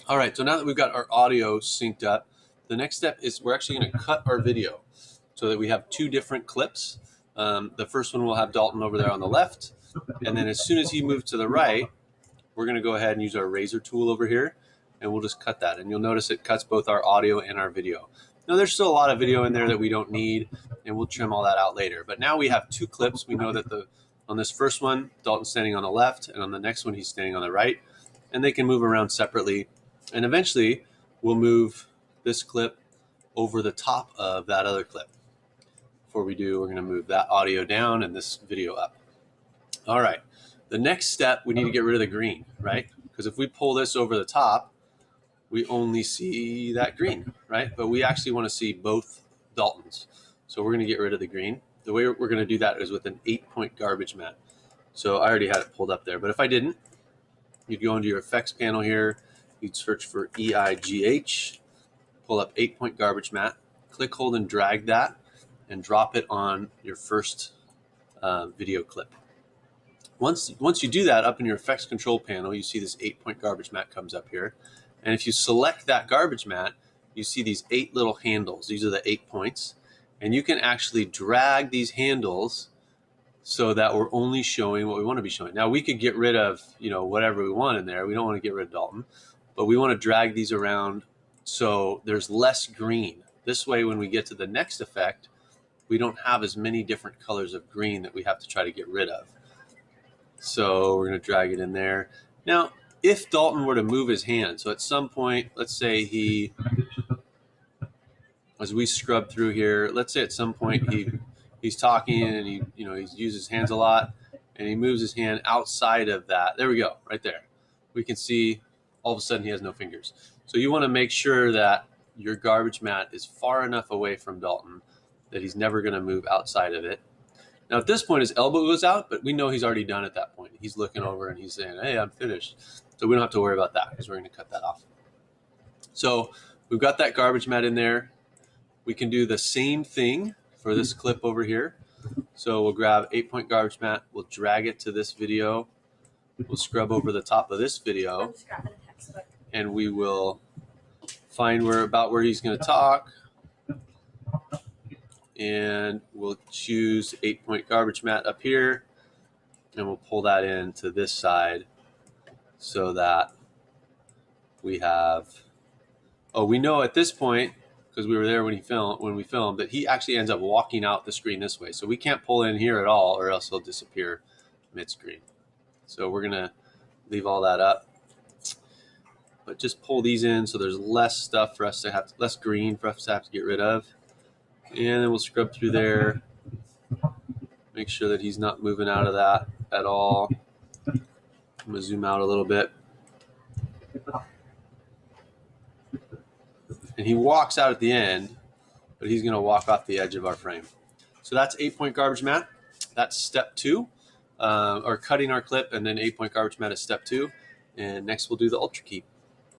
All right, so now that we've got our audio synced up, the next step is we're actually going to cut our video so that we have two different clips. The first one will have Dalton over there on the left, and then as soon as he moves to the right, we're going to go ahead and use our razor tool over here, and we'll just cut that. And you'll notice it cuts both our audio and our video. Now, there's still a lot of video in there that we don't need, and we'll trim all that out later. But now we have two clips. We know that on this first one, Dalton's standing on the left, and on the next one, he's standing on the right, and they can move around separately. And eventually, we'll move this clip over the top of that other clip. Before we do, we're going to move that audio down and this video up. All right. The next step, we need to get rid of the green, right? Because if we pull this over the top, we only see that green, right? But we actually want to see both Daltons. So we're going to get rid of the green. The way we're going to do that is with an 8-point garbage matte. So I already had it pulled up there. But if I didn't, you'd go into your effects panel here. You'd search for EIGH, pull up 8-point garbage matte, click, hold, and drag that, and drop it on your first video clip. Once you do that, up in your effects control panel, you see this 8-point garbage matte comes up here. And if you select that garbage matte, you see these 8 little handles. These are the 8 points. And you can actually drag these handles so that we're only showing what we want to be showing. Now, we could get rid of, whatever we want in there. We don't want to get rid of Dalton. But we want to drag these around so there's less green. This way, when we get to the next effect, we don't have as many different colors of green that we have to try to get rid of. So we're going to drag it in there. Now, if Dalton were to move his hand, so at some point, let's say as we scrub through here, let's say at some point he's talking and he uses his hands a lot, and he moves his hand outside of that. There we go, right there. We can see all of a sudden he has no fingers. So you want to make sure that your garbage matte is far enough away from Dalton that he's never going to move outside of it. Now, at this point, his elbow goes out, but we know he's already done at that point. He's looking over and he's saying, hey, I'm finished. So we don't have to worry about that because we're going to cut that off. So we've got that garbage matte in there. We can do the same thing for this clip over here. So we'll grab 8-point garbage matte. We'll drag it to this video. We'll scrub over the top of this video. And we will find where he's going to talk. And we'll choose 8-point garbage matte up here, and we'll pull that into this side so that we have, we know at this point, because we were there when we filmed, that he actually ends up walking out the screen this way. So we can't pull in here at all, or else he'll disappear mid-screen. So we're going to leave all that up, but just pull these in so there's less stuff for us to have, less green for us to have to get rid of. And then we'll scrub through there, make sure that he's not moving out of that at all. I'm going to zoom out a little bit. And he walks out at the end, but he's going to walk off the edge of our frame. So that's 8-point garbage matte. That's step 2, or cutting our clip, and then 8-point garbage matte is step 2. And next we'll do the Ultra Key.